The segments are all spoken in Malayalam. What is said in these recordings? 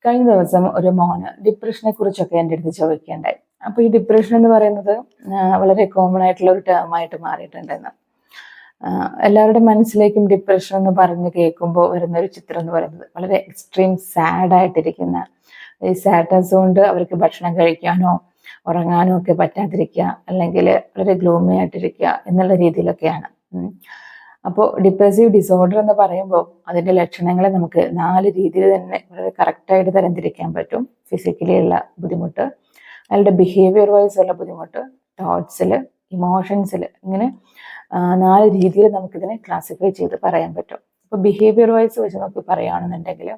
കഴിഞ്ഞ ദിവസം ഒരു മോന് ഡിപ്രഷനെ കുറിച്ചൊക്കെ എൻ്റെ അടുത്ത് ചോദിക്കുകയുണ്ടായി. അപ്പോൾ ഈ ഡിപ്രഷൻ എന്ന് പറയുന്നത് വളരെ കോമൺ ആയിട്ടുള്ള ഒരു ടേമായിട്ട് മാറിയിട്ടുണ്ടെന്ന്. എല്ലാവരുടെ മനസ്സിലേക്കും ഡിപ്രഷൻ എന്ന് പറഞ്ഞ് കേൾക്കുമ്പോൾ വരുന്ന ഒരു ചിത്രം എന്ന് പറയുന്നത് വളരെ എക്സ്ട്രീം സാഡായിട്ടിരിക്കുന്ന, ഈ സാഡ്നെസ് കൊണ്ട് അവർക്ക് ഭക്ഷണം കഴിക്കാനോ ഉറങ്ങാനോ ഒക്കെ പറ്റാതിരിക്കുക, അല്ലെങ്കിൽ വളരെ ഗ്ലൂമി ആയിട്ടിരിക്കുക എന്നുള്ള രീതിയിലൊക്കെയാണ്. അപ്പോൾ ഡിപ്രസീവ് ഡിസോർഡർ എന്ന് പറയുമ്പോൾ അതിൻ്റെ ലക്ഷണങ്ങളെ നമുക്ക് 4 രീതിയിൽ തന്നെ വളരെ കറക്റ്റായിട്ട് തരംതിരിക്കാൻ പറ്റും. ഫിസിക്കലി ഉള്ള ബുദ്ധിമുട്ട്, അയാളുടെ ബിഹേവിയർ വൈസ് ഉള്ള ബുദ്ധിമുട്ട്, തോട്ട്സിൽ, ഇമോഷൻസിൽ, ഇങ്ങനെ 4 രീതിയിൽ നമുക്കിതിനെ ക്ലാസിഫൈ ചെയ്ത് പറയാൻ പറ്റും. അപ്പോൾ ബിഹേവിയർ വൈസ് വെച്ച് നമുക്ക് പറയുകയാണെന്നുണ്ടെങ്കിൽ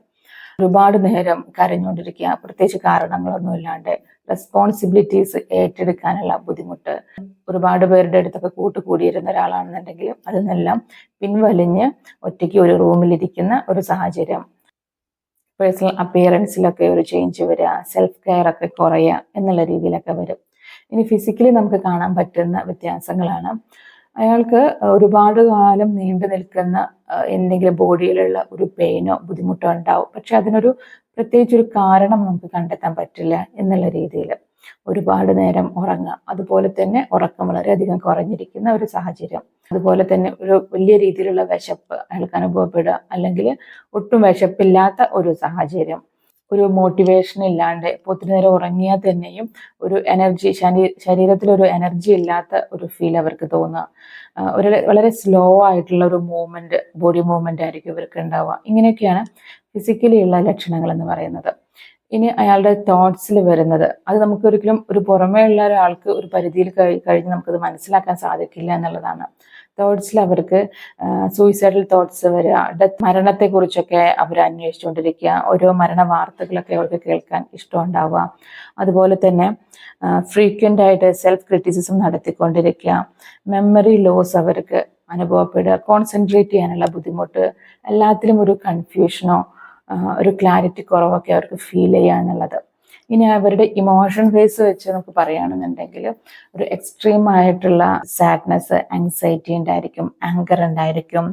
ഒരുപാട് നേരം കരഞ്ഞുകൊണ്ടിരിക്കുക, പ്രത്യേകിച്ച് കാരണങ്ങളൊന്നും ഇല്ലാണ്ട് റെസ്പോൺസിബിലിറ്റീസ് ഏറ്റെടുക്കാനുള്ള ബുദ്ധിമുട്ട്, ഒരുപാട് പേരുടെ അടുത്തൊക്കെ കൂട്ടുകൂടിയിരുന്ന ഒരാളാണെന്നുണ്ടെങ്കിൽ അതിൽ നിന്നെല്ലാം പിൻവലിഞ്ഞ് ഒറ്റയ്ക്ക് ഒരു റൂമിലിരിക്കുന്ന ഒരു സാഹചര്യം, പേഴ്സണൽ അപ്പിയറൻസിലൊക്കെ ഒരു ചേഞ്ച് വരിക, സെൽഫ് കെയർ ഒക്കെ കുറയുക എന്നുള്ള രീതിയിലൊക്കെ വരും. ഇനി ഫിസിക്കലി നമുക്ക് കാണാൻ പറ്റുന്ന വ്യത്യാസങ്ങളാണ്, അയാൾക്ക് ഒരുപാട് കാലം നീണ്ടു നിൽക്കുന്ന എന്തെങ്കിലും ബോഡിയിലുള്ള ഒരു പെയിനോ ബുദ്ധിമുട്ടോ ഉണ്ടാവും, പക്ഷെ അതിനൊരു പ്രത്യേകിച്ചൊരു കാരണം നമുക്ക് കണ്ടെത്താൻ പറ്റില്ല എന്നുള്ള രീതിയിൽ. ഒരുപാട് നേരം ഉറങ്ങുക, അതുപോലെ തന്നെ ഉറക്കം വളരെയധികം കുറഞ്ഞിരിക്കുന്ന ഒരു സാഹചര്യം, അതുപോലെ തന്നെ ഒരു വലിയ രീതിയിലുള്ള വിശപ്പ് അയാൾക്ക് അനുഭവപ്പെടുക, അല്ലെങ്കിൽ ഒട്ടും വിശപ്പില്ലാത്ത ഒരു സാഹചര്യം, ഒരു മോട്ടിവേഷൻ ഇല്ലാണ്ട് ഇപ്പോൾ ഒത്തിരി നേരം ഉറങ്ങിയാൽ തന്നെയും ഒരു എനർജി, ശരീരത്തിലൊരു എനർജി ഇല്ലാത്ത ഒരു ഫീൽ അവർക്ക് തോന്നുക, വളരെ സ്ലോ ആയിട്ടുള്ള ഒരു മൂവ്മെൻറ്റ്, ബോഡി മൂവ്മെൻ്റ് ആയിരിക്കും ഇവർക്ക് ഉണ്ടാവുക. ഇങ്ങനെയൊക്കെയാണ് ഫിസിക്കലി ഉള്ള ലക്ഷണങ്ങൾ എന്ന് പറയുന്നത്. ഇനി അയാളുടെ തോട്ട്സിൽ വരുന്നത്, അത് നമുക്ക് ഒരിക്കലും ഒരു പുറമേ ഉള്ള ഒരാൾക്ക് ഒരു പരിധിയിൽ കഴിഞ്ഞ് നമുക്കത് മനസ്സിലാക്കാൻ സാധിക്കില്ല എന്നുള്ളതാണ്. തോട്ട്സിൽ അവർക്ക് സൂയിസൈഡൽ തോട്ട്സ് വരിക, മരണത്തെക്കുറിച്ചൊക്കെ അവർ അന്വേഷിച്ചുകൊണ്ടിരിക്കുക, ഓരോ മരണ വാർത്തകളൊക്കെ അവർക്ക് കേൾക്കാൻ ഇഷ്ടമുണ്ടാവുക, അതുപോലെ തന്നെ ഫ്രീക്വൻ്റ് ആയിട്ട് സെൽഫ് ക്രിറ്റിസിസം നടത്തിക്കൊണ്ടിരിക്കുക, മെമ്മറി ലോസ് അവർക്ക് അനുഭവപ്പെടുക, കോൺസെൻട്രേറ്റ് ചെയ്യാനുള്ള ബുദ്ധിമുട്ട്, എല്ലാത്തിലും ഒരു കൺഫ്യൂഷനോ ഒരു ക്ലാരിറ്റി കുറവൊക്കെ അവർക്ക് ഫീൽ ചെയ്യുക എന്നുള്ളത്. ഇനി അവരുടെ ഇമോഷൻ ഫേസ് വെച്ച് നമുക്ക് പറയുകയാണെന്നുണ്ടെങ്കിൽ ഒരു എക്സ്ട്രീം ആയിട്ടുള്ള സാഡ്നെസ്, ആങ്സൈറ്റി ഉണ്ടായിരിക്കും, ആങ്കർ ഉണ്ടായിരിക്കും,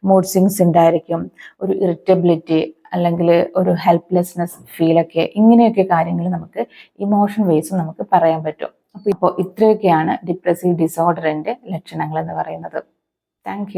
മൂഡ് സ്വിങ്സ് ഉണ്ടായിരിക്കും, ഒരു ഇറിറ്റബിലിറ്റി അല്ലെങ്കിൽ ഒരു ഹെൽപ്ലെസ്നെസ് ഫീലൊക്കെ, ഇങ്ങനെയൊക്കെ കാര്യങ്ങൾ നമുക്ക് ഇമോഷൻ വൈസും നമുക്ക് പറയാൻ പറ്റും. അപ്പോൾ ഇത്രയൊക്കെയാണ് ഡിപ്രസീവ് ഡിസോർഡറിൻ്റെ ലക്ഷണങ്ങൾ എന്ന് പറയുന്നത്. താങ്ക്